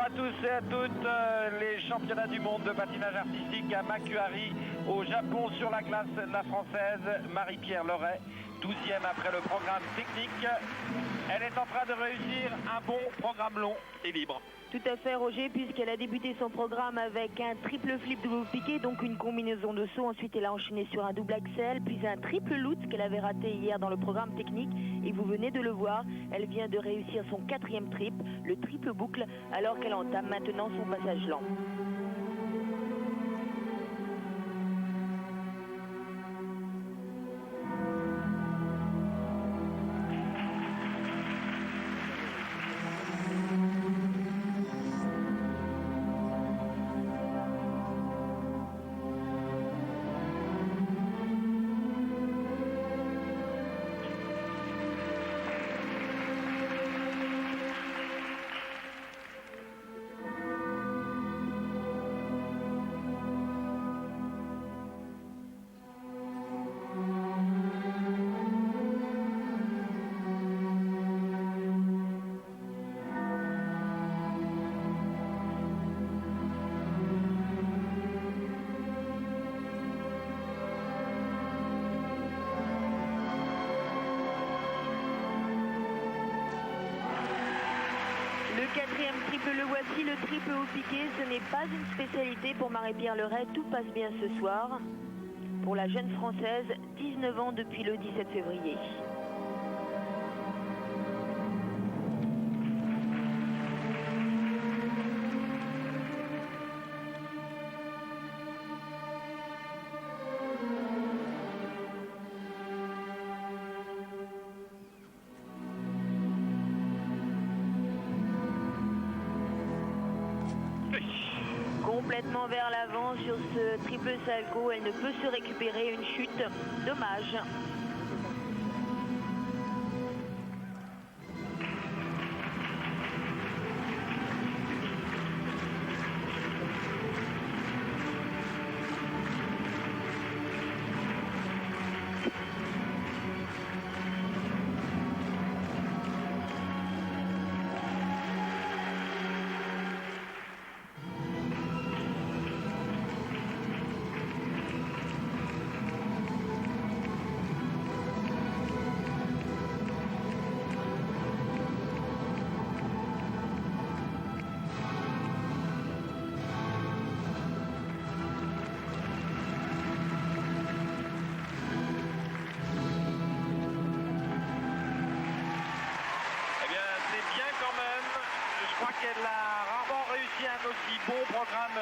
à tous et à toutes. Les championnats du monde de patinage artistique à Makuhari au Japon sur la glace, la française Marie-Pierre Loret, 12e après le programme technique. Elle est en train de réussir un bon programme long et libre. Tout à fait, Roger, puisqu'elle a débuté son programme avec un triple flip double piqué, donc une combinaison de sauts. Ensuite, elle a enchaîné sur un double axel, puis un triple loop qu'elle avait raté hier dans le programme technique. Et vous venez de le voir, elle vient de réussir son 4e trip, le triple boucle, alors qu'elle entame maintenant son passage lent. Le voici, le triple au piqué, ce n'est pas une spécialité pour Marie-Pierre Loret, tout passe bien ce soir. Pour la jeune Française, 19 ans depuis le 17 février. Complètement vers l'avant sur ce triple salto, elle ne peut se récupérer, une chute, dommage. Elle a rarement réussi un aussi bon programme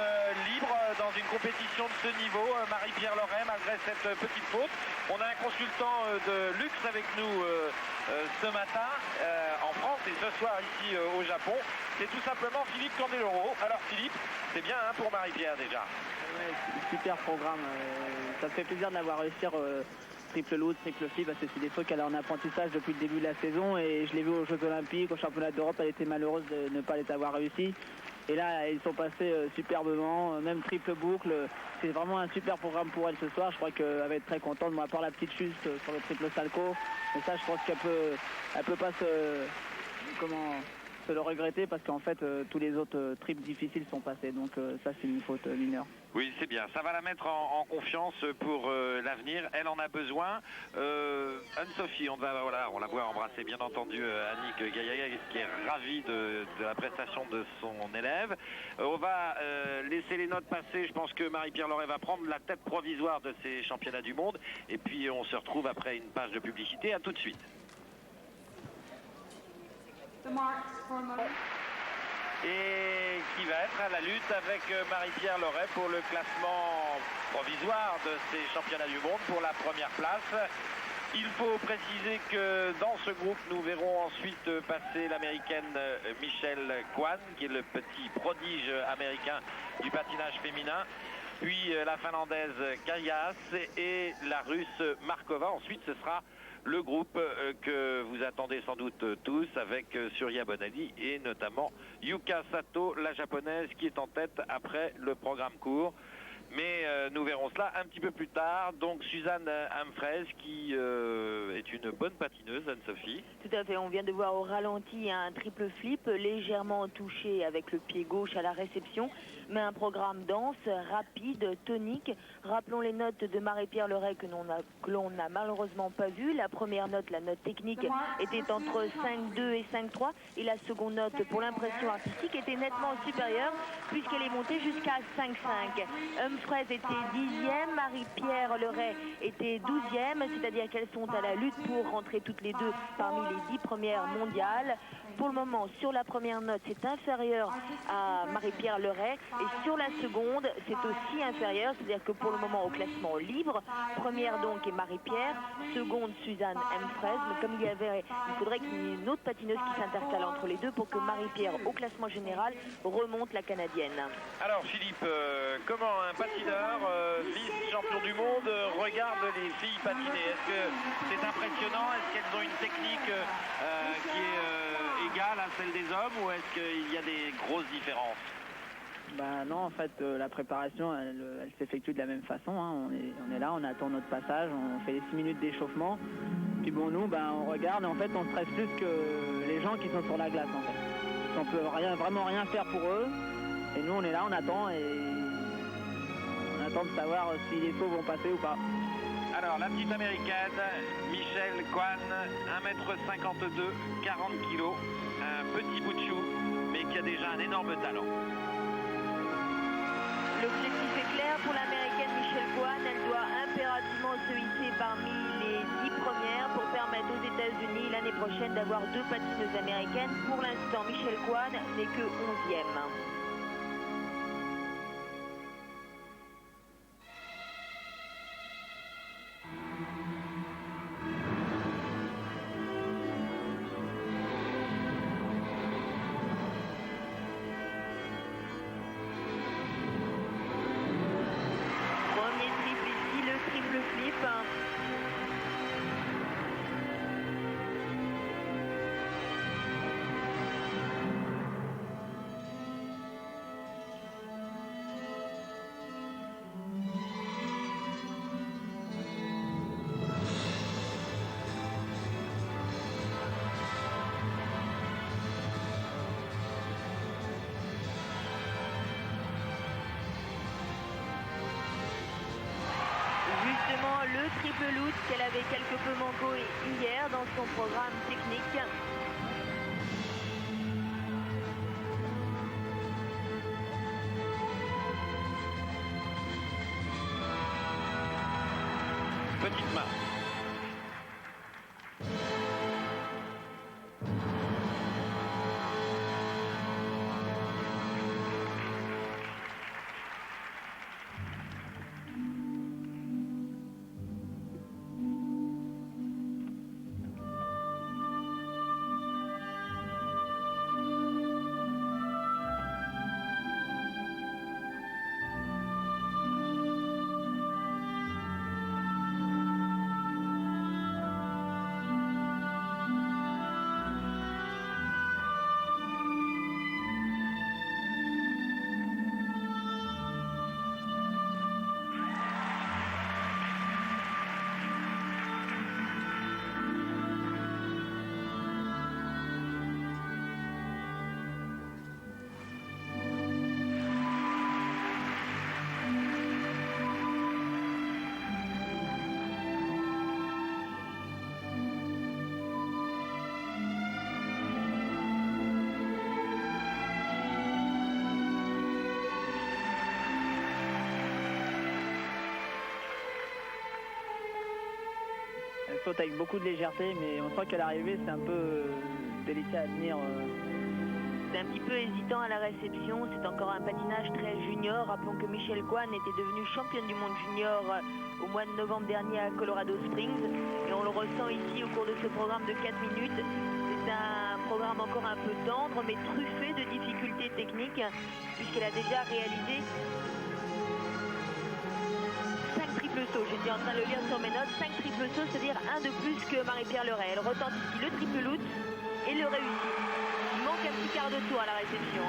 libre dans une compétition de ce niveau, Marie-Pierre Loret, malgré cette petite faute. On a un consultant de luxe avec nous ce matin en France et ce soir ici au Japon. C'est tout simplement Philippe Candeloro. Alors Philippe, c'est bien hein, pour Marie-Pierre déjà. Ouais, super programme. Ça me fait plaisir de l'avoir réussi. Triple loop, triple flip, parce que c'est des fois qu'elle est en apprentissage depuis le début de la saison et je l'ai vu aux Jeux Olympiques, au Championnat d'Europe, elle était malheureuse de ne pas les avoir réussi. Et là, ils sont passés superbement, même triple boucle. C'est vraiment un super programme pour elle ce soir. Je crois qu'elle va être très contente, à part la petite chute sur le triple salto. Mais ça, je pense qu'elle peut pas se le regretter parce qu'en fait, tous les autres trips difficiles sont passés. Donc ça, c'est une faute mineure. Oui, c'est bien. Ça va la mettre en confiance pour l'avenir. Elle en a besoin. Anne-Sophie, on la voit embrasser, bien entendu, Annick Gaillaga, qui est ravie de la prestation de son élève. On va laisser les notes passer. Je pense que Marie-Pierre Loret va prendre la tête provisoire de ces championnats du monde. Et puis, on se retrouve après une page de publicité. À tout de suite. Et qui va être à la lutte avec Marie-Pierre Loret pour le classement provisoire de ces championnats du monde pour la première place. Il faut préciser que dans ce groupe, nous verrons ensuite passer l'américaine Michelle Kwan, qui est le petit prodige américain du patinage féminin, puis la finlandaise Kayas et la russe Markova. Ensuite, ce sera le groupe que vous attendez sans doute tous avec Surya Bonali et notamment Yuka Sato, la japonaise, qui est en tête après le programme court. Mais nous verrons cela un petit peu plus tard. Donc Suzanne Humphreys qui est une bonne patineuse, Anne-Sophie. Tout à fait, on vient de voir au ralenti un triple flip légèrement touché avec le pied gauche à la réception, mais un programme dense, rapide, tonique. Rappelons les notes de Marie-Pierre Leray que l'on n'a malheureusement pas vues. La première note, la note technique, était entre 5,2 et 5,3 et la seconde note pour l'impression artistique était nettement supérieure puisqu'elle est montée jusqu'à 5,5. Humphreys était 10e, Marie-Pierre Leray était 12e, c'est-à-dire qu'elles sont à la lutte pour rentrer toutes les deux parmi les 10 premières mondiales. Pour le moment, sur la première note, c'est inférieur à Marie-Pierre Leray et sur la seconde, c'est aussi inférieur, c'est-à-dire que pour le moment, au classement libre, première donc est Marie-Pierre, seconde Suzanne Humphreys, mais comme il faudrait qu'il y ait une autre patineuse qui s'intercale entre les deux pour que Marie-Pierre, au classement général, remonte la canadienne. Alors Philippe, comment un patineur, vice-champion du monde, regarde les filles patiner? Est-ce que c'est impressionnant? Est-ce qu'elles ont une technique qui est égale à celle des hommes ou est-ce qu'il y a des grosses différences? Bah non, en fait, la préparation, elle s'effectue de la même façon. Hein. On est là, on attend notre passage, on fait les 6 minutes d'échauffement. Puis bon, nous, on regarde et en fait, on stresse plus que les gens qui sont sur la glace, en fait. On peut vraiment rien faire pour eux. Et nous, on est là, on attend et on attend de savoir si les sauts vont passer ou pas. Alors, la petite américaine, Michelle Kwan, 1m52, 40 kg, un petit bout de chou, mais qui a déjà un énorme talent. L'objectif est clair pour l'américaine Michelle Kwan. Elle doit impérativement se hisser parmi les 10 premières pour permettre aux États-Unis l'année prochaine d'avoir 2 patineuses américaines. Pour l'instant, Michelle Kwan n'est que 11e. Le triple loot qu'elle avait quelque peu manqué hier dans son programme technique. Petite main. Saute avec beaucoup de légèreté, mais on sent qu'à l'arrivée c'est un peu délicat à tenir. C'est un petit peu hésitant à la réception, c'est encore un patinage très junior. Rappelons que Michelle Kwan était devenue championne du monde junior au mois de novembre dernier à Colorado Springs. Et on le ressent ici au cours de ce programme de 4 minutes. C'est un programme encore un peu tendre, mais truffé de difficultés techniques, puisqu'elle a déjà réalisé 5 triples sauts. J'étais en train de le lire sur mes notes. 5 triples sauts, c'est-à-dire un de plus que Marie-Pierre Leray. Elle retente ici le triple loot et le réussit. Il manque un petit quart de tour à la réception.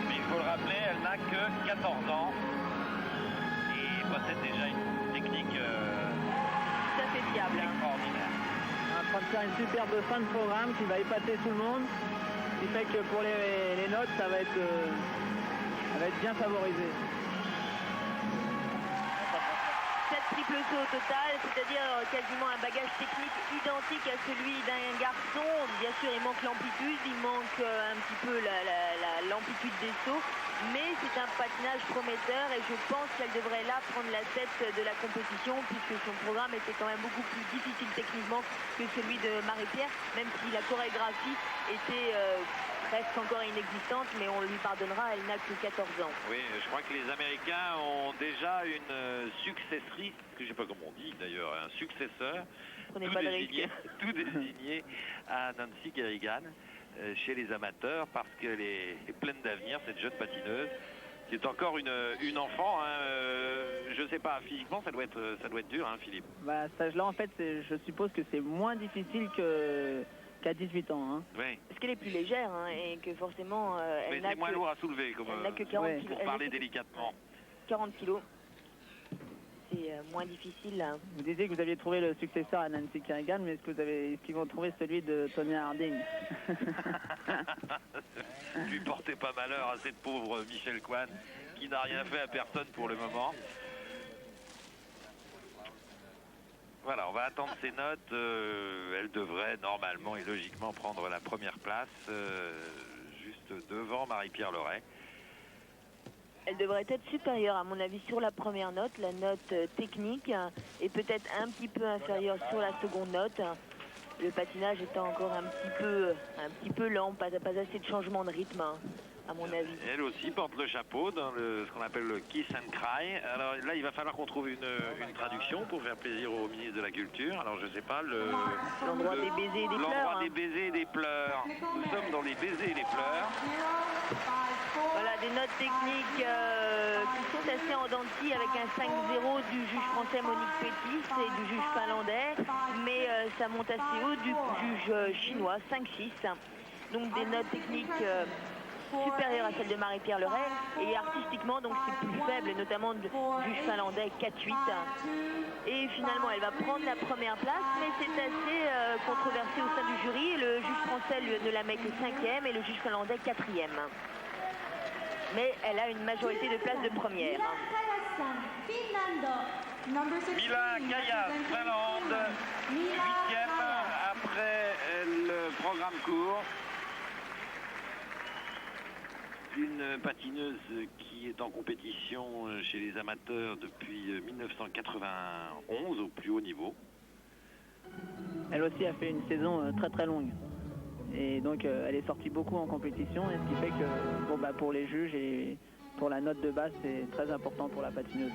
Mais il faut le rappeler, elle n'a que 14 ans. possède déjà une technique Tout à fait fiable. extraordinaire. On est en train de faire une superbe fin de programme qui va épater tout le monde. Ce qui fait que pour les notes, ça va être bien favorisé. 7 triple sauts au total, c'est-à-dire quasiment un bagage technique identique à celui d'un garçon. Bien sûr, il manque l'amplitude, il manque un petit peu l'amplitude des sauts, mais c'est un patinage prometteur et je pense qu'elle devrait là prendre la tête de la compétition puisque son programme était quand même beaucoup plus difficile techniquement que celui de Marie-Pierre, même si la chorégraphie était presque encore inexistante, mais on lui pardonnera, elle n'a que 14 ans. Oui, je crois que les Américains ont déjà une successrice, que je ne sais pas comment on dit d'ailleurs, un successeur, Prenez pas de risque. tout désigné à Nancy Kerrigan chez les amateurs parce qu'elle est pleine d'avenir, cette jeune patineuse. C'est encore une enfant, hein, je ne sais pas, physiquement ça doit être dur, hein, Philippe. Bah, à cet âge-là, en fait, je suppose que c'est moins difficile qu'à 18 ans. Hein. Oui. Parce qu'elle est plus légère hein, et que forcément Mais elle n'a c'est moins que, lourd à soulever, comme, elle n'a que 40 ouais. kilos. pour parler délicatement. 40 kilos. C'est moins difficile. Hein. Vous disiez que vous aviez trouvé le successeur à Nancy Kerrigan, mais est-ce qu'ils vont trouver celui de Tonya Harding? Lui portez pas malheur à cette pauvre Michelle Kwan qui n'a rien fait à personne pour le moment. Voilà, on va attendre ses notes. Elle devrait normalement et logiquement prendre la première place, juste devant Marie-Pierre Loret. Elle devrait être supérieure à mon avis sur la première note, la note technique, et peut-être un petit peu inférieure sur la seconde note. Le patinage étant encore un petit peu lent, pas assez de changement de rythme, hein, à mon avis. Elle aussi porte le chapeau dans ce qu'on appelle le Kiss and Cry. Alors là, il va falloir qu'on trouve une traduction pour faire plaisir au ministre de la Culture. Alors je sais pas, L'endroit des baisers et des pleurs. l'endroit Hein. des baisers et des pleurs. Nous sommes dans les baisers et les pleurs. Voilà, des notes techniques qui sont assez en dents de scie avec un 5-0 du juge français Monique Pétis et du juge finlandais, mais ça monte assez haut du juge chinois, 5-6. Donc des notes techniques supérieures à celles de Marie-Pierre Loret et artistiquement donc c'est plus faible, notamment du juge finlandais 4-8. Et finalement elle va prendre la première place, mais c'est assez controversé au sein du jury. Le juge français ne la met que 5e et le juge finlandais 4e. Mais elle a une majorité de places de première. Mila Kayas, Finlande, 8e après le programme court. Une patineuse qui est en compétition chez les amateurs depuis 1991 au plus haut niveau. Elle aussi a fait une saison très très longue. Et donc elle est sortie beaucoup en compétition, et ce qui fait que pour les juges et pour la note de base, c'est très important pour la patineuse.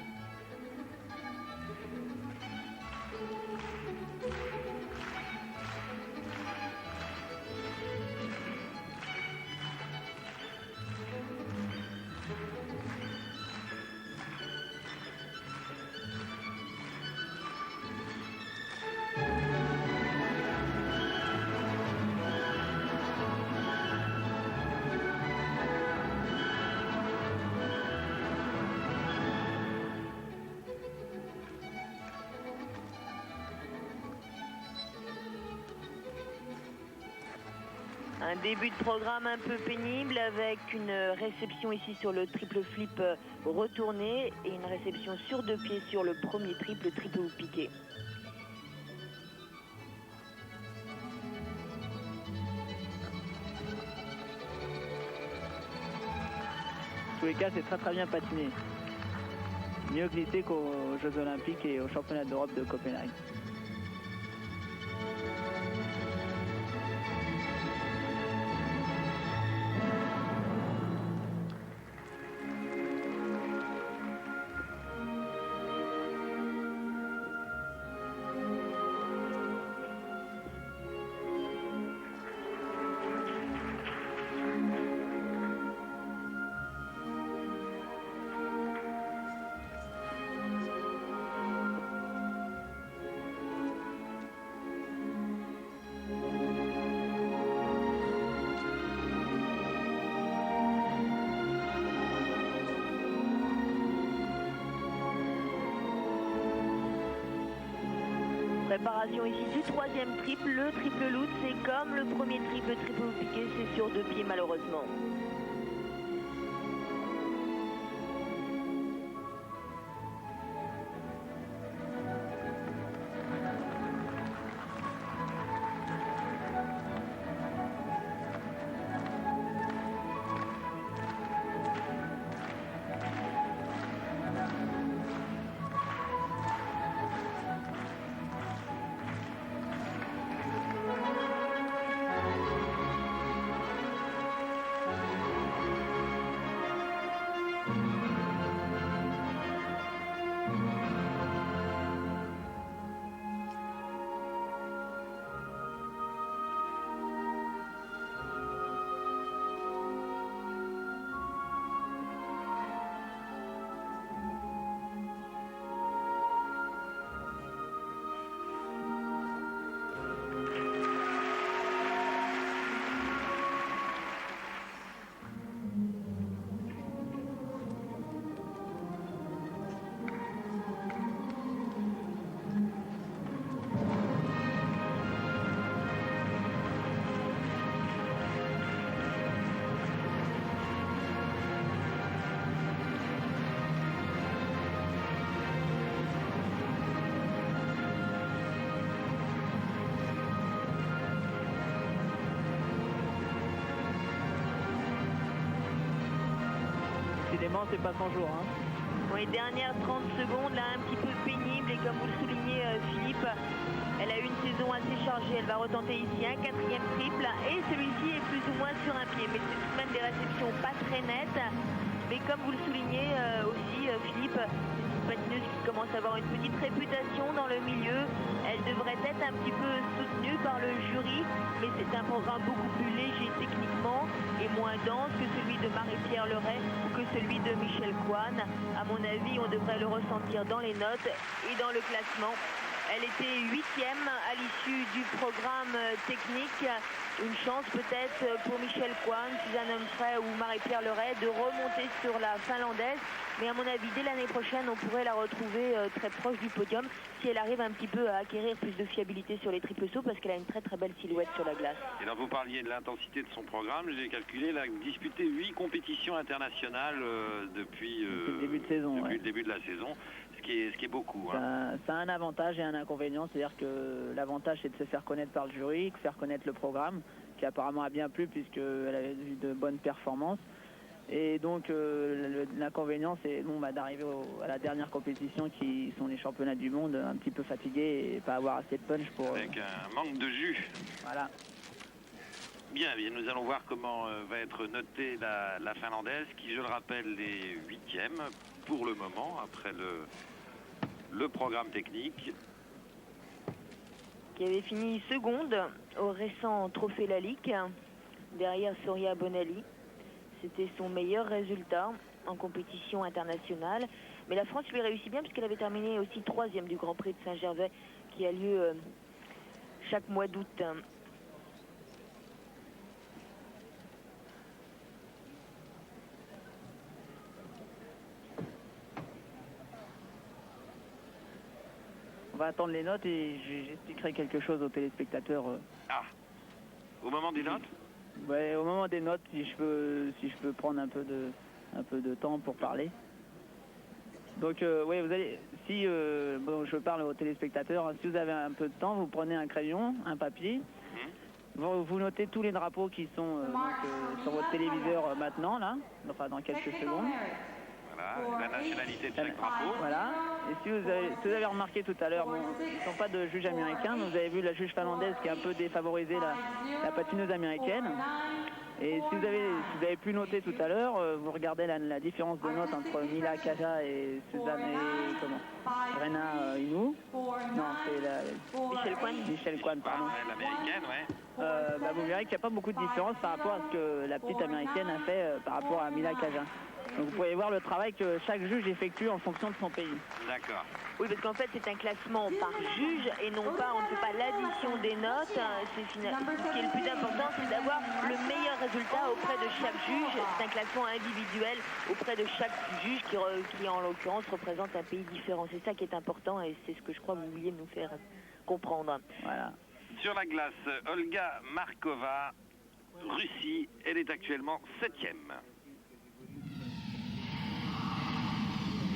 Un début de programme un peu pénible avec une réception ici sur le triple flip retourné et une réception sur 2 pieds sur le premier triple piqué. En tous les cas, c'est très très bien patiné. Mieux glissé qu'aux Jeux Olympiques et au Championnat d'Europe de Copenhague. Préparation ici du troisième triple, le triple loot, c'est comme le premier triple piqué, c'est sur 2 pieds malheureusement. Décidément, c'est pas son jour. Hein. Oui, dernière 30 secondes, là un petit peu pénible et comme vous le soulignez Philippe, elle a eu une saison assez chargée. Elle va retenter ici un 4e triple et celui-ci est plus ou moins sur un pied. Mais c'est tout de même des réceptions pas très nettes. Mais comme vous le soulignez aussi Philippe, c'est une patineuse qui commence à avoir une petite réputation dans le milieu. Elle devrait être un petit peu soutenue par le jury, mais c'est un programme beaucoup plus léger techniquement et moins dense que celui de Marie-Pierre Leray ou que celui de Michel Coine. À mon avis, on devrait le ressentir dans les notes et dans le classement. Elle était 8e à l'issue du programme technique. Une chance peut-être pour Michel Coine, Suzanne Humphrey ou Marie-Pierre Leray de remonter sur la finlandaise. Mais à mon avis, dès l'année prochaine, on pourrait la retrouver très proche du podium si elle arrive un petit peu à acquérir plus de fiabilité sur les triples sauts parce qu'elle a une très très belle silhouette sur la glace. Et là, vous parliez de l'intensité de son programme. J'ai calculé, elle a disputé 8 compétitions internationales depuis le début de saison. Depuis le début de la saison. Ce qui est beaucoup. Ça a un avantage et un inconvénient, c'est-à-dire que l'avantage c'est de se faire connaître par le jury, de faire connaître le programme, qui apparemment a bien plu puisqu'elle a eu de bonnes performances. Et donc l'inconvénient c'est d'arriver à la dernière compétition qui sont les championnats du monde un petit peu fatigués et pas avoir assez de punch pour... Avec un manque de jus. Voilà. Bien, nous allons voir comment va être notée la finlandaise qui, je le rappelle, est 8e pour le moment après le programme technique. Qui avait fini seconde au récent Trophée Lalique derrière Soria Bonali. C'était son meilleur résultat en compétition internationale. Mais la France lui réussit bien puisqu'elle avait terminé aussi 3e du Grand Prix de Saint-Gervais qui a lieu chaque mois d'août. On va attendre les notes et j'expliquerai quelque chose aux téléspectateurs. Ah, au moment des notes? Ouais, au moment des notes, si je peux prendre un peu de temps pour parler. Donc, oui, vous allez, je parle aux téléspectateurs, si vous avez un peu de temps, vous prenez un crayon, un papier, vous notez tous les drapeaux qui sont sur votre téléviseur maintenant, là, enfin dans quelques secondes. Voilà, la nationalité de chaque drapeau. Voilà. Et si vous avez remarqué tout à l'heure, ils ne sont pas de juge américain, mais vous avez vu la juge finlandaise qui a un peu défavorisé la patineuse américaine. Et si vous avez pu noter tout à l'heure, vous regardez la différence de notes entre Mila Kaja et Suzanne et Rena Inu. Non, c'est Michel Coine, pardon. L'américaine, ouais. Vous verrez qu'il n'y a pas beaucoup de différence par rapport à ce que la petite américaine a fait par rapport à Mila Kaja. Donc vous pouvez voir le travail que chaque juge effectue en fonction de son pays. D'accord. Oui, parce qu'en fait, c'est un classement par juge et non pas, on ne fait pas l'addition des notes. Ce qui est le plus important, c'est d'avoir le meilleur résultat auprès de chaque juge. C'est un classement individuel auprès de chaque juge qui en l'occurrence, représente un pays différent. C'est ça qui est important et c'est ce que je crois que vous vouliez nous faire comprendre. Voilà. Sur la glace, Olga Markova, Russie, elle est actuellement 7e.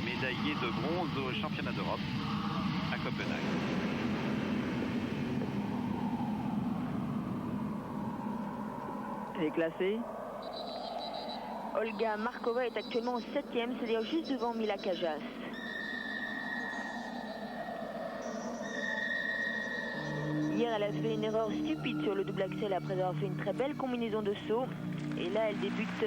Médaillée de bronze au championnat d'Europe à Copenhague. Elle est classée. Olga Markova est actuellement 7e, c'est-à-dire juste devant Mila Kajas. Hier, elle a fait une erreur stupide sur le double axel après avoir fait une très belle combinaison de sauts. Et là, elle débute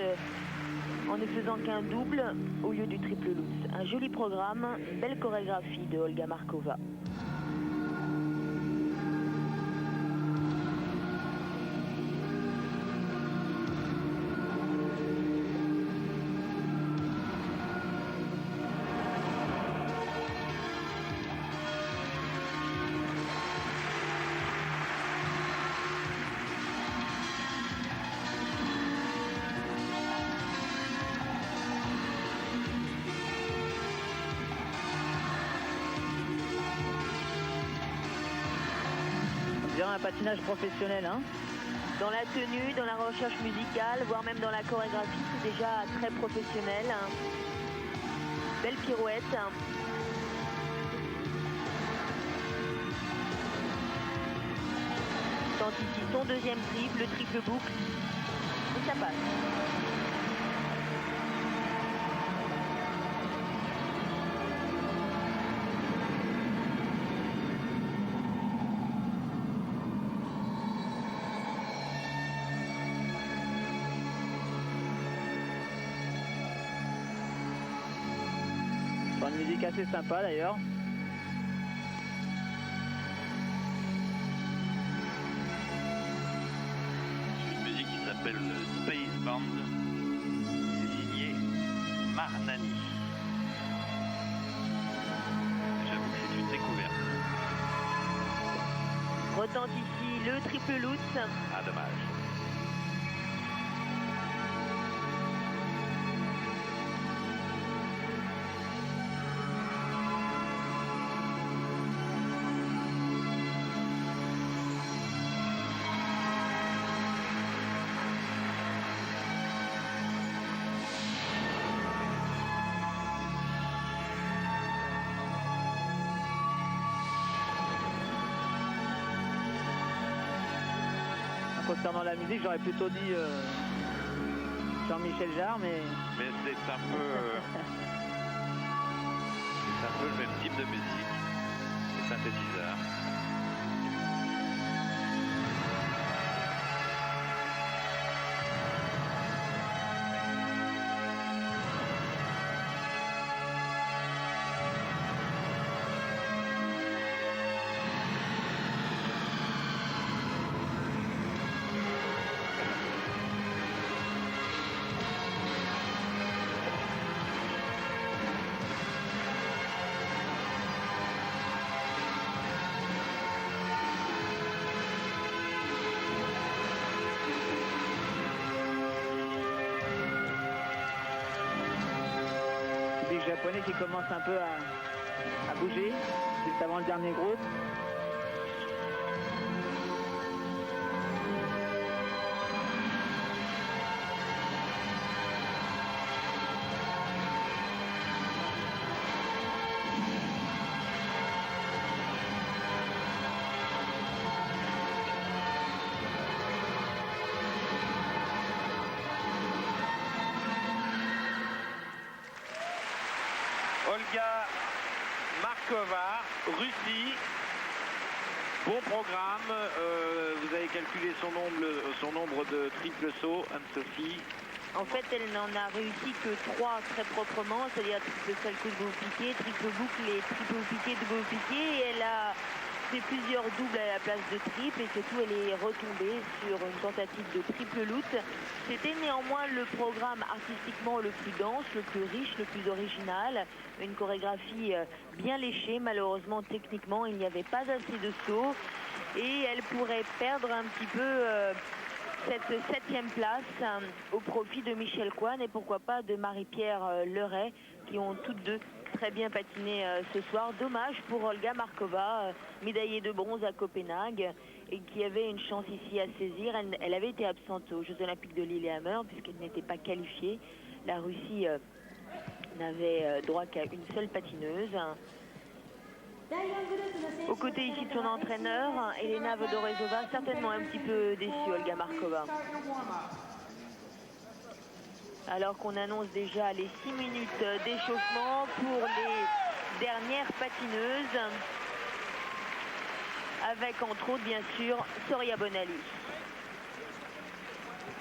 en ne faisant qu'un double au lieu du triple lutz. Un joli programme, une belle chorégraphie de Olga Markova. Un patinage professionnel, hein. Dans la tenue, dans la recherche musicale, voire même dans la chorégraphie, c'est déjà très professionnel. Belle pirouette. Tente ici son deuxième triple, le triple boucle, et ça passe. Une musique assez sympa d'ailleurs. Une musique qui s'appelle le Space Band. C'est signé Marnani. J'avoue que c'est une découverte. Retente ici le triple lutz. Ah, dommage. Concernant la musique, j'aurais plutôt dit Jean-Michel Jarre, mais c'est un peu le même type de musique. Le synthétiseur. Japonais qui commence un peu à bouger juste avant le dernier groupe. Olga Markova, Russie. Bon programme. Vous avez calculé son nombre de triple sauts, Anne-Sophie. En fait, elle n'en a réussi que 3 très proprement, c'est-à-dire triple salto double piqué, triple boucle et triple piqué double piqué. Et elle a fait plusieurs doubles à la place de triple et surtout elle est retombée sur une tentative de triple lutz. C'était néanmoins le programme artistiquement le plus dense, le plus riche, le plus original. Une chorégraphie bien léchée. Malheureusement, techniquement, il n'y avait pas assez de sauts et elle pourrait perdre un petit peu cette 7e place au profit de Michèle Coine et pourquoi pas de Marie-Pierre Leray, qui ont toutes deux très bien patiné ce soir. Dommage pour Olga Markova, médaillée de bronze à Copenhague, et qui avait une chance ici à saisir. Elle avait été absente aux Jeux Olympiques de Lillehammer puisqu'elle n'était pas qualifiée. La Russie n'avait droit qu'à une seule patineuse. Aux côtés ici de son entraîneur, Elena Vodorezova, certainement un petit peu déçue, Olga Markova. Alors qu'on annonce déjà les 6 minutes d'échauffement pour les dernières patineuses, avec entre autres bien sûr Soria Bonali.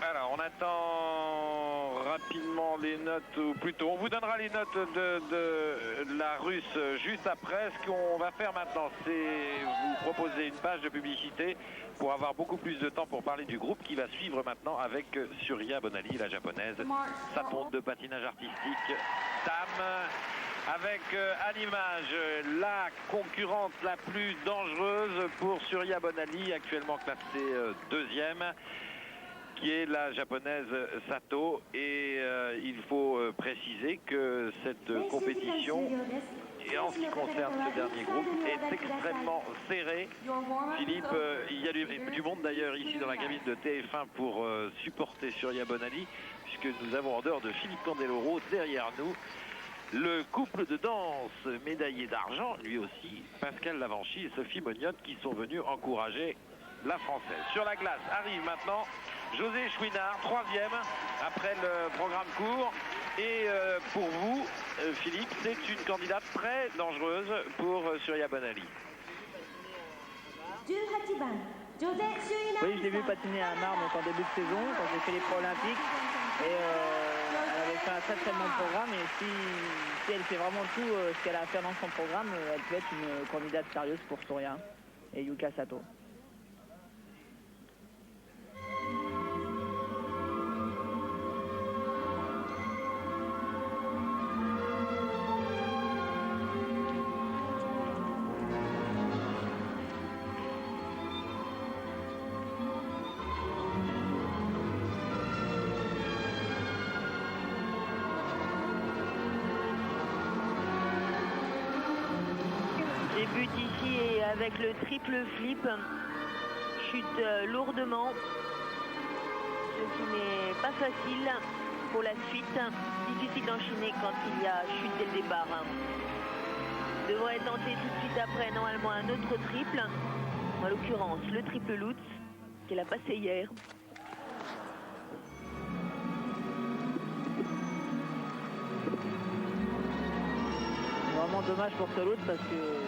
Alors on attend rapidement les notes, ou plutôt on vous donnera les notes de la Russe juste après. Ce qu'on va faire maintenant, c'est vous proposer une page de publicité pour avoir beaucoup plus de temps pour parler du groupe qui va suivre maintenant avec Surya Bonali, la japonaise, sa ponte de patinage artistique Tam, avec à l'image la concurrente la plus dangereuse pour Surya Bonali, actuellement classée deuxième, qui est la japonaise Sato. Et il faut préciser que cette compétition, et en ce qui concerne ce dernier groupe, est extrêmement serrée. Philippe, il y a du monde d'ailleurs ici dans la cabine de TF1 pour supporter Surya Bonali, puisque nous avons en dehors de Philippe Candeloro derrière nous le couple de danse médaillé d'argent, lui aussi, Pascal Lavanchy et Sophie Mognotte, qui sont venus encourager la Française. Sur la glace arrive maintenant José Chouinard, troisième après le programme court. Et pour vous, Philippe, c'est une candidate très dangereuse pour Surya Bonali. Oui, je l'ai vu patiner à Marne en début de saison, quand j'ai fait les Pro Olympiques. Et elle avait fait un très très bon programme. Et si elle fait vraiment tout ce qu'elle a à faire dans son programme, elle peut être une candidate sérieuse pour Surya et Yuka Sato. Débute ici et avec le triple flip, chute lourdement, ce qui n'est pas facile pour la suite. Difficile d'enchaîner quand il y a chute dès le départ. Devrait tenter tout de suite après normalement un autre triple, en l'occurrence le triple Lutz qu'elle a passé hier. Vraiment dommage pour ce Lutz parce que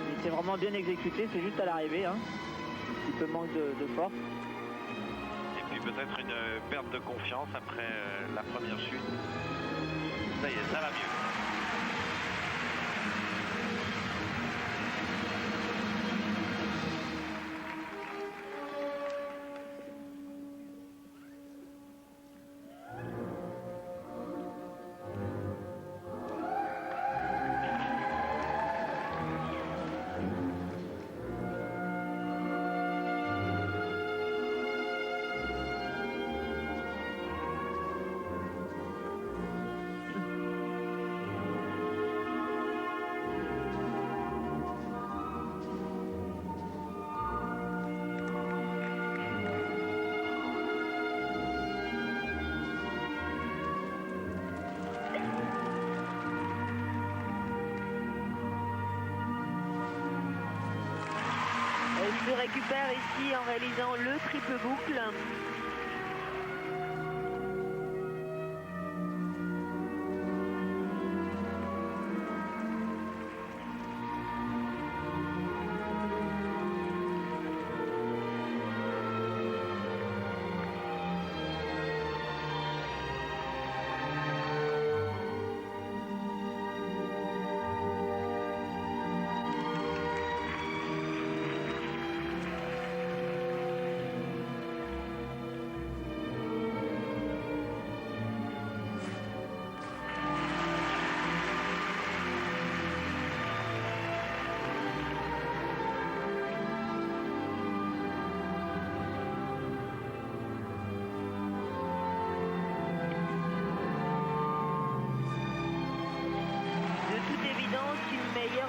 il était vraiment bien exécuté, c'est juste à l'arrivée, hein. Un petit peu manque de force. Et puis peut-être une perte de confiance après la première chute. Ça y est, ça va mieux. Elle se récupère ici en réalisant le triple boucle.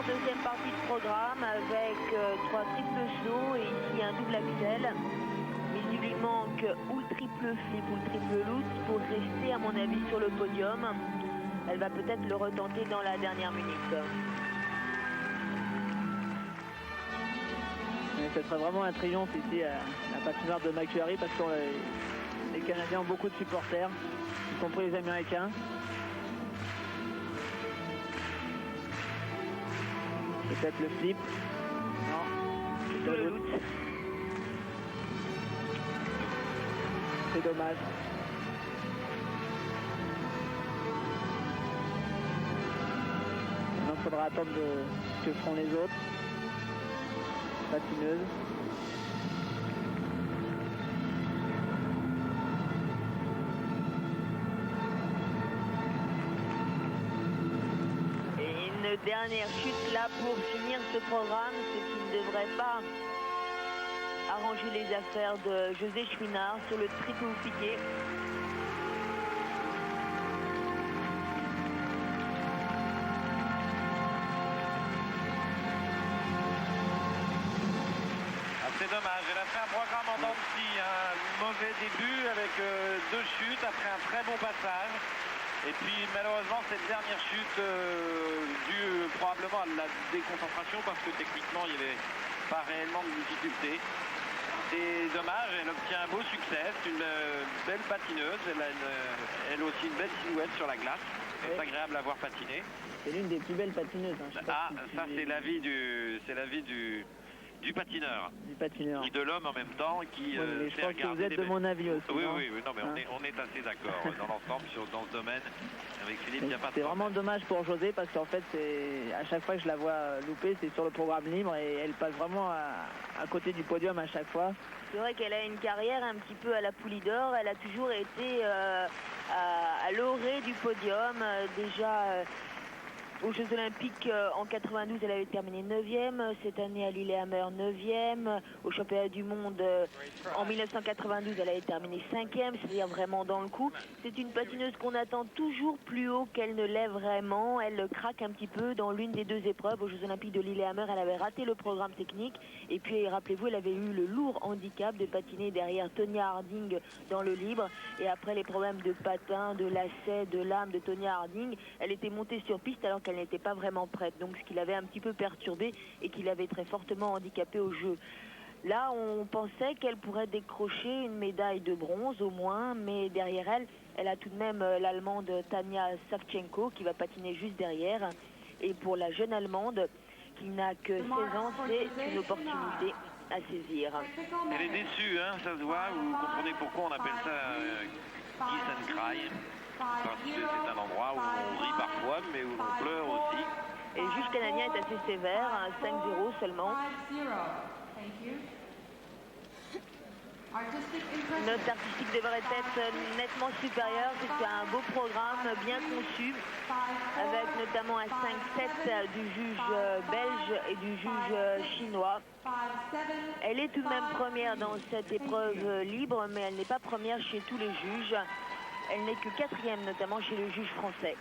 deuxième partie de programme avec 3 triples sauts et ici un double axel. Mais il lui manque ou le triple flip ou le triple loop pour rester à mon avis sur le podium. Elle va peut-être le retenter dans la dernière minute. Ce serait vraiment un triomphe ici à la patinoire de Macquarie parce que les Canadiens ont beaucoup de supporters, y compris les Américains. Peut-être le flip. Non, Plutôt le loot. C'est dommage. Maintenant, il faudra attendre ce que feront les autres patineuses. Dernière chute là pour finir ce programme, ce qui ne devrait pas arranger les affaires de José Chouinard sur le triple piqué. C'est dommage, elle a fait un programme en dents de scie, un mauvais début avec 2 chutes après un très bon passage. Et puis malheureusement cette dernière chute due probablement à la déconcentration parce que techniquement il n'y avait pas réellement de difficulté. C'est dommage, elle obtient un beau succès, c'est une belle patineuse, elle a elle aussi une belle silhouette sur la glace, c'est agréable à voir patiner. C'est l'une des plus belles patineuses. Hein. Ah, ça c'est l'avis du patineur. Du patineur. Et de l'homme en même temps qui je pense que vous êtes de mon avis aussi. Oui, non, oui, non, mais on est assez d'accord dans l'ensemble dans ce domaine. Avec Philippe, il n'y a pas de C'est vraiment dommage pour José parce qu'en fait, à chaque fois que je la vois louper, c'est sur le programme libre et elle passe vraiment à côté du podium à chaque fois. C'est vrai qu'elle a une carrière un petit peu à la Poulidor. Elle a toujours été à l'orée du podium. Déjà aux Jeux Olympiques en 92, elle avait terminé 9e. Cette année à Lillehammer, 9e. Au Championnat du Monde en 1992, elle avait terminé 5e, c'est-à-dire vraiment dans le coup. C'est une patineuse qu'on attend toujours plus haut qu'elle ne l'est vraiment. Elle craque un petit peu dans l'une des 2 épreuves. Aux Jeux Olympiques de Lillehammer, elle avait raté le programme technique. Et puis, rappelez-vous, elle avait eu le lourd handicap de patiner derrière Tonya Harding dans le libre. Et après les problèmes de patin, de lacet, de lame de Tonya Harding, elle était montée sur piste alors qu'elle n'était pas vraiment prête. Donc, ce qui l'avait un petit peu perturbée et qui l'avait très fortement handicapée au jeu. Là, on pensait qu'elle pourrait décrocher une médaille de bronze au moins, mais derrière elle, elle a tout de même l'Allemande Tanja Savchenko qui va patiner juste derrière. Et pour la jeune Allemande qui n'a que 16 ans, c'est une opportunité à saisir. Elle est déçue, hein, ça se voit. Vous comprenez pourquoi on appelle ça Kiss and Cry. Parce que c'est un endroit où on rit parfois, mais où on pleure aussi. Et le juge canadien est assez sévère, 5-0 seulement. Note artistique devrait être nettement supérieure. C'est un beau programme, bien conçu, avec notamment un 5-7 du juge belge et du juge chinois. Elle est tout de même première dans cette épreuve libre, mais elle n'est pas première chez tous les juges. Elle n'est que 4e, notamment chez le juge français.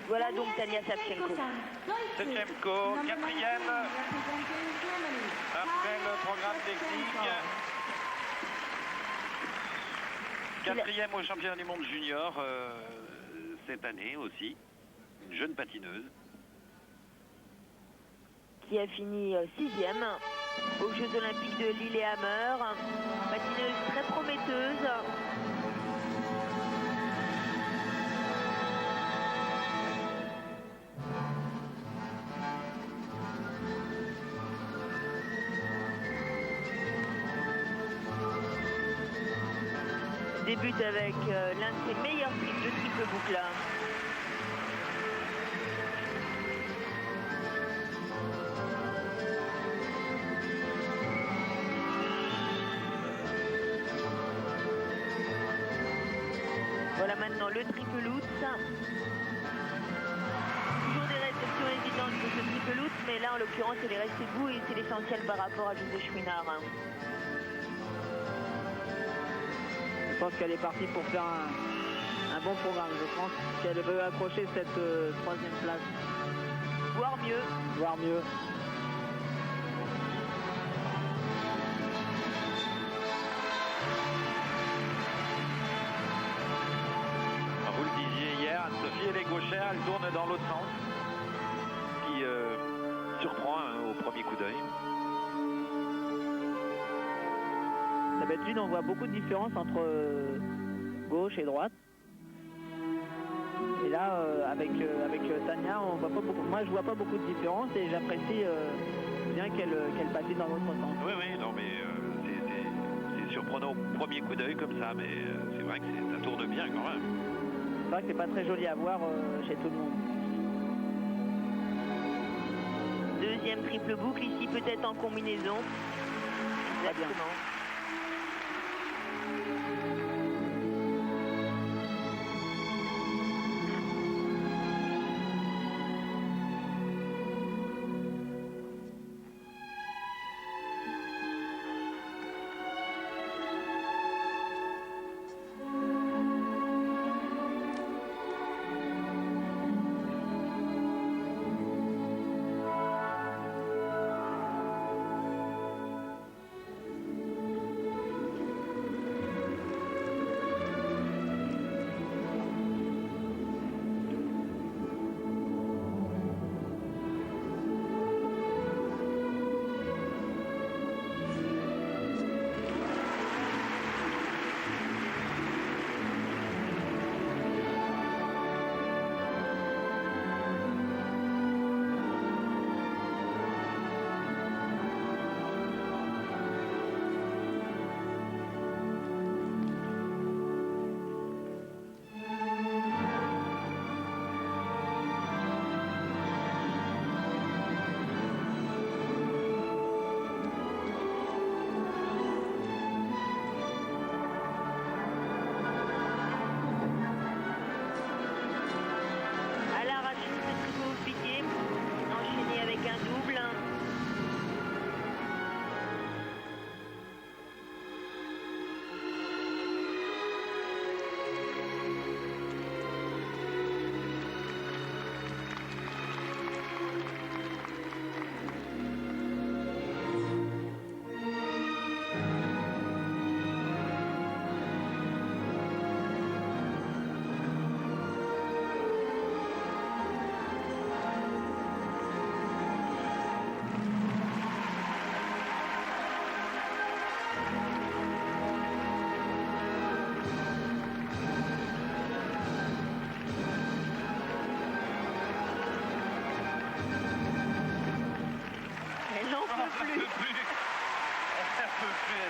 Voilà donc Tanja Savchenko. Savchenko, 4e. Après le programme technique. 4e au championnat du monde junior cette année aussi. Une jeune patineuse. Qui a fini 6e aux Jeux Olympiques de Lillehammer. Patineuse très prometteuse. Débute avec l'un de ses meilleurs flips de triple boucle. Voilà maintenant le triple loot. Toujours des réceptions évidentes de ce triple loot, mais là en l'occurrence elle est restée debout et c'est l'essentiel par rapport à José Chouinard. Je pense qu'elle est partie pour faire un bon programme. Je pense qu'elle veut accrocher cette 3e place. voire mieux. Voire mieux. Vous le disiez hier, Anne-Sophie, elle est gauchère, elle tourne dans l'autre sens. Ce qui surprend au premier coup d'œil. D'habitude, on voit beaucoup de différences entre gauche et droite. Et là, avec Tania, on voit pas beaucoup. Moi, je vois pas beaucoup de différence et j'apprécie bien qu'elle patine dans l'autre sens. Oui, oui, non, mais c'est surprenant au premier coup d'œil comme ça, mais c'est vrai que ça tourne bien quand même. C'est vrai que c'est pas très joli à voir chez tout le monde. Deuxième triple boucle, ici peut-être en combinaison. Très bien. Exactement.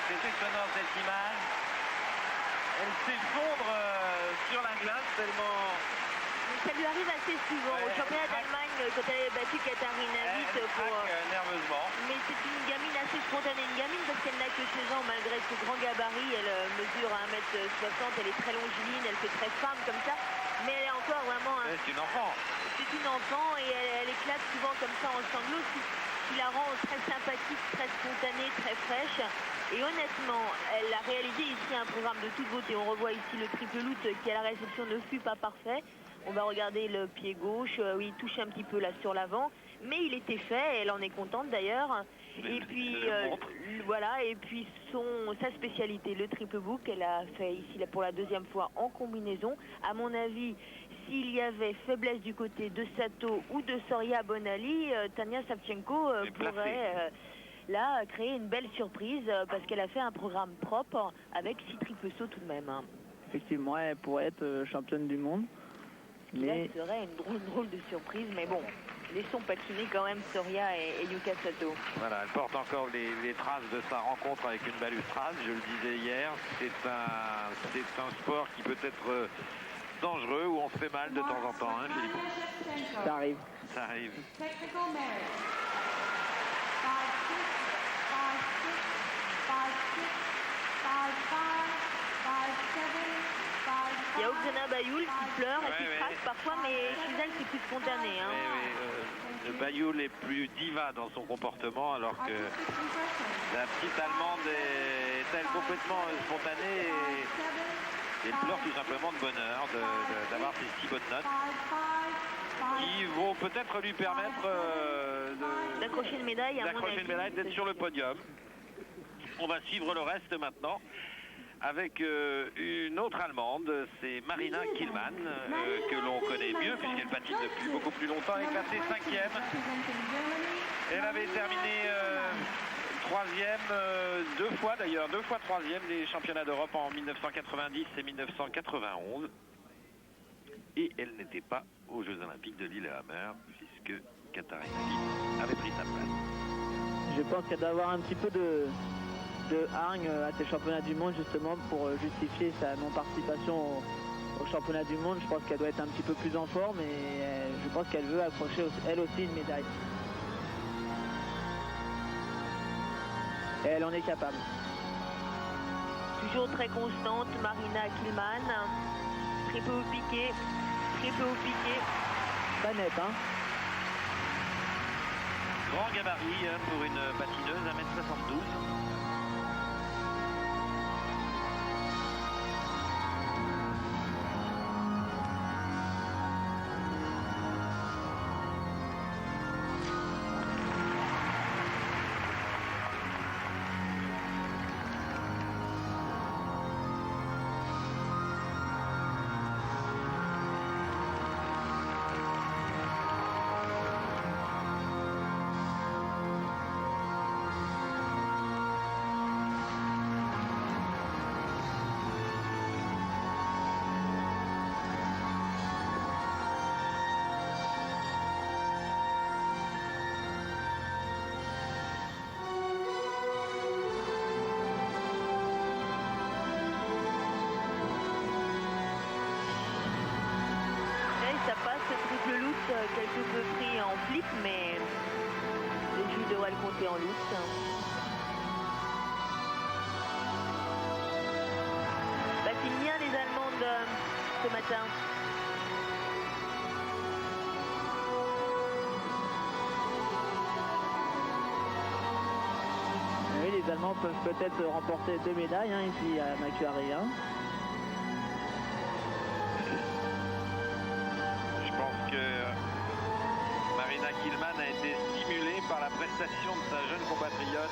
C'est étonnant cette image. Elle s'effondre sur la glace tellement... Ça lui arrive assez souvent. Au championnat d'Allemagne, quand elle avait battu Katharina Witt pour... nerveusement. Mais c'est une gamine assez spontanée. Une gamine parce qu'elle n'a que 16 ans malgré ce grand gabarit. Elle mesure 1m60, elle est très longiligne, elle fait très femme comme ça. Mais elle est encore vraiment... C'est une enfant. C'est une enfant et elle éclate souvent comme ça en sanglots. Qui la rend très sympathique, très spontanée, très fraîche. Et honnêtement, elle a réalisé ici un programme de toute beauté. On revoit ici le triple loot qui à la réception ne fut pas parfait. On va regarder le pied gauche, oui, il touche un petit peu là sur l'avant, mais il était fait, elle en est contente d'ailleurs. Et puis voilà, et puis sa spécialité, le triple boucle, elle a fait ici là, pour la deuxième fois en combinaison. À mon avis, s'il y avait faiblesse du côté de Sato ou de Soria Bonali, Tania Savchenko pourrait là créer une belle surprise parce qu'elle a fait un programme propre avec 6 triples sauts tout de même. Effectivement, elle pourrait être championne du monde. Mais... Ça serait une drôle de surprise, mais bon, laissons patiner quand même Soria et Yuka Sato. Voilà, elle porte encore les traces de sa rencontre avec une balustrade, je le disais hier. C'est un sport qui peut être dangereux, où on se fait mal de temps en temps, hein, Philippe? Ça arrive. Ça arrive. Il y a Oksana Bayoul qui pleure et qui craque parfois, mais chez elle c'est plus spontané. Hein. Oui, Bayoul est plus diva dans son comportement, alors que la petite Allemande est elle complètement spontanée et elle pleure tout simplement de bonheur d'avoir ces 6 bonnes notes. qui vont peut-être lui permettre d'accrocher une médaille, d'être sur le podium. On va suivre le reste maintenant avec une autre Allemande, c'est Marina Kielmann, que l'on connaît mieux puisqu'elle patine depuis beaucoup plus longtemps. Elle est classée 5e. Elle avait terminé 3e deux fois d'ailleurs, 3e des championnats d'Europe en 1990 et 1991. Et elle n'était pas aux Jeux Olympiques de Lillehammer puisque Katharina Witt avait pris sa place. Je pense qu'elle doit avoir un petit peu de hargne à ces championnats du monde justement pour justifier sa non-participation au championnat du monde. Je pense qu'elle doit être un petit peu plus en forme et je pense qu'elle veut accrocher elle aussi une médaille. Et elle en est capable. Toujours très constante, Marina Kielmann. Triple au piqué. Pas net, hein. Grand gabarit pour une patineuse, 1m72. Quelque peu pris en flip, mais le juge devrait le compter en loose. Patinent bien les Allemandes ce matin. Oui, les Allemands peuvent peut-être remporter 2 médailles ici à Macquarie. Marina Kielmann a été stimulée par la prestation de sa jeune compatriote.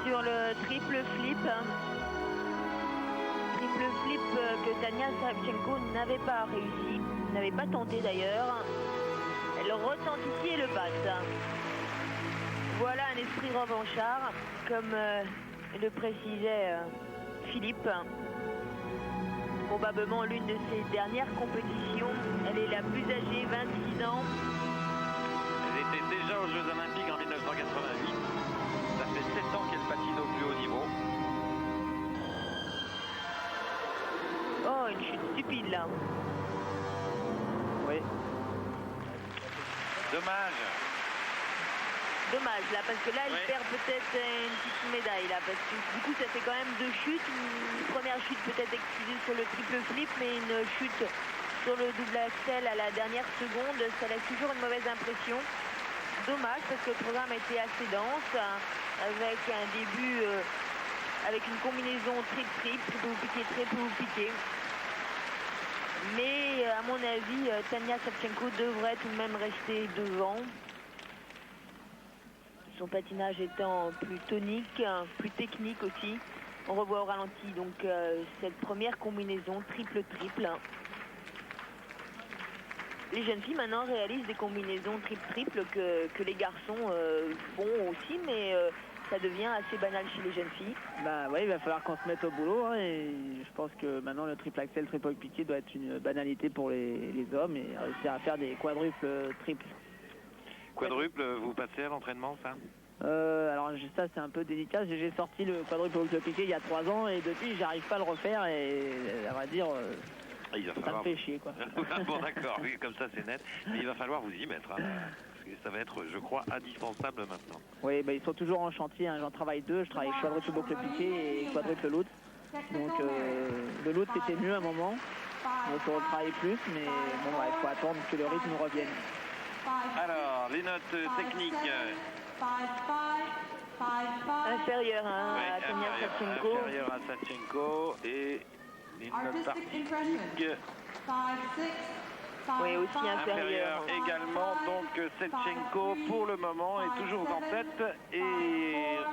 Sur le triple flip. Triple flip que Tania Savchenko n'avait pas réussi, n'avait pas tenté d'ailleurs. Elle retente ici et le passe. Voilà un esprit revanchard, comme le précisait Philippe. Probablement l'une de ses dernières compétitions. Elle est la plus âgée, 26 ans. Elle était déjà aux Jeux Olympiques en 1988. Ça fait 7 ans qu'elle patine au plus haut niveau. Oh, une chute stupide là. Oui. Dommage. Dommage là, parce que là, elle perd peut-être une petite médaille là, parce que du coup, ça fait quand même 2 chutes. Une première chute peut-être excusée sur le triple flip, mais une chute sur le double axel à la dernière seconde, ça laisse toujours une mauvaise impression. dommage parce que le programme était assez dense, avec un début, avec une combinaison triple-triple, triple-piqué, triple-piqué. Mais à mon avis, Tania Savchenko devrait tout de même rester devant. Son patinage étant plus tonique, plus technique aussi. On revoit au ralenti donc cette première combinaison triple-triple. Les jeunes filles maintenant réalisent des combinaisons triple-triple que les garçons font aussi, mais ça devient assez banal chez les jeunes filles. Bah oui, il va falloir qu'on se mette au boulot, hein, et je pense que maintenant le triple axel, triple piqué doit être une banalité pour les hommes et réussir à faire des quadruples triples. Quadruple, vous passez à l'entraînement, ça? Alors ça c'est un peu délicat, j'ai sorti le quadruple piqué il y a 3 ans et depuis j'arrive pas à le refaire et à vrai dire il va ça falloir... me fait chier quoi. Bon d'accord, oui, comme ça c'est net, mais il va falloir vous y mettre, hein, parce que ça va être, je crois, indispensable maintenant. Oui, bah, ils sont toujours en chantier, hein. J'en travaille 2, je travaille quadruple boucle piqué et quadruple loot. Donc le loot c'était mieux à un moment, donc on travaille plus, mais bon il faut attendre que le rythme revienne. Alors, les notes techniques. Inférieure à Tania Savchenko. Inférieure à Savchenko et une note artistique. Oui, aussi inférieure. Également, donc Savchenko pour le moment est toujours en tête et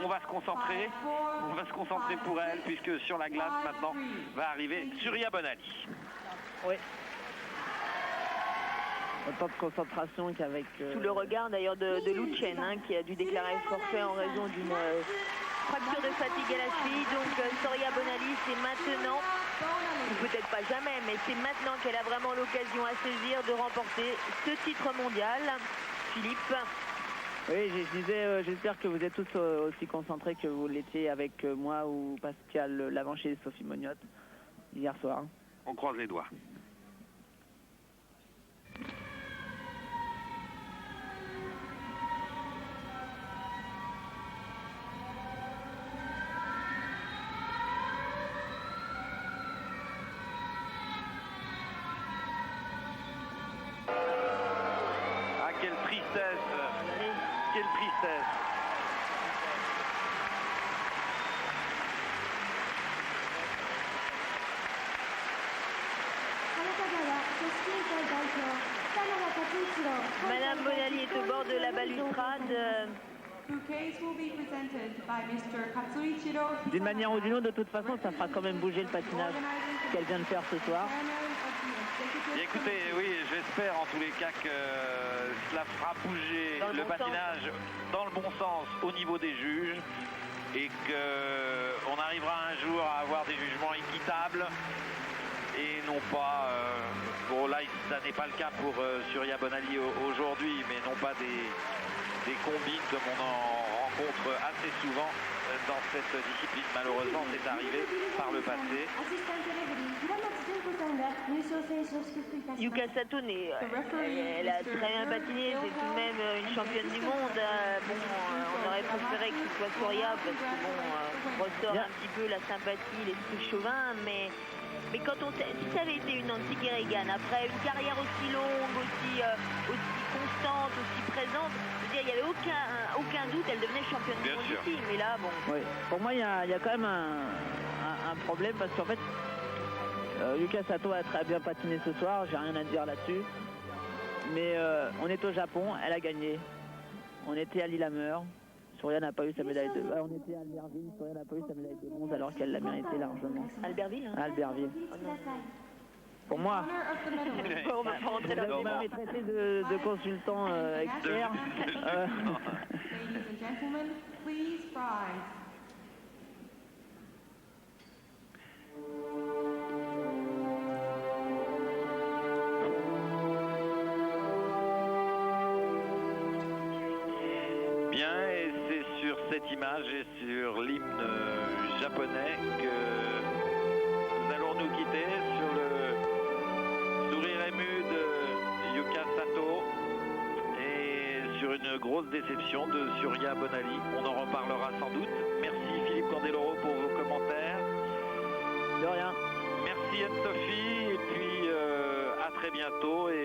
on va se concentrer pour elle puisque sur la glace maintenant va arriver Surya Bonali. Oui. Autant de concentration qu'avec... Sous le regard d'ailleurs de Lu Chen, hein, qui a dû déclarer forfait en raison d'une fracture de fatigue à la cheville. Donc Surya Bonali, c'est maintenant, ou peut-être pas jamais, mais c'est maintenant qu'elle a vraiment l'occasion à saisir de remporter ce titre mondial. Philippe? Oui, je disais, j'espère que vous êtes tous aussi concentrés que vous l'étiez avec moi ou Pascal Lavanché et Sophie Mognotte hier soir. On croise les doigts. Quelle tristesse. Madame Bonali est au bord de la balustrade. D'une manière ou d'une autre, de toute façon, ça fera quand même bouger le patinage qu'elle vient de faire ce soir. Et écoutez, oui, j'espère en tous les cas que cela fera bouger le patinage dans le bon sens au niveau des juges et qu'on arrivera un jour à avoir des jugements équitables et non pas, bon là ça n'est pas le cas pour Surya Bonali aujourd'hui, mais non pas des combines comme on en rencontre assez souvent dans cette discipline. Malheureusement, c'est arrivé par le passé. Yuka Sato, elle a très bien patiné, c'est tout de même une championne du monde. Bon, on aurait préféré que ce soit Surya parce que bon, ressort un petit peu la sympathie, l'esprit chauvin, mais quand si ça avait été une Nancy Kerrigan, après une carrière aussi longue, aussi constante, aussi présente, je veux dire, il n'y avait aucun doute, elle devenait championne du monde ici, mais là, bon. Oui. Pour moi, il y a quand même un problème parce qu'en fait, Yuka Sato a très bien patiné ce soir, j'ai rien à dire là-dessus. Mais on est au Japon, elle a gagné. On était à Lillehammer. Surya n'a pas eu sa médaille de... on était à Albertville, Surya n'a pas eu sa médaille de bronze alors qu'elle l'a mérité largement. Albertville, hein? Albertville. Pour moi. On va pas rentrer là-dedans. Vous m'avez traité de consultant expert. Bien, et c'est sur cette image et sur l'hymne japonais que nous allons nous quitter sur le sourire ému de Yuka Sato et sur une grosse déception de Surya Bonali. On en reparlera sans doute. Merci Philippe Candeloro pour vos commentaires. De rien. Merci Anne-Sophie et puis à très bientôt. Et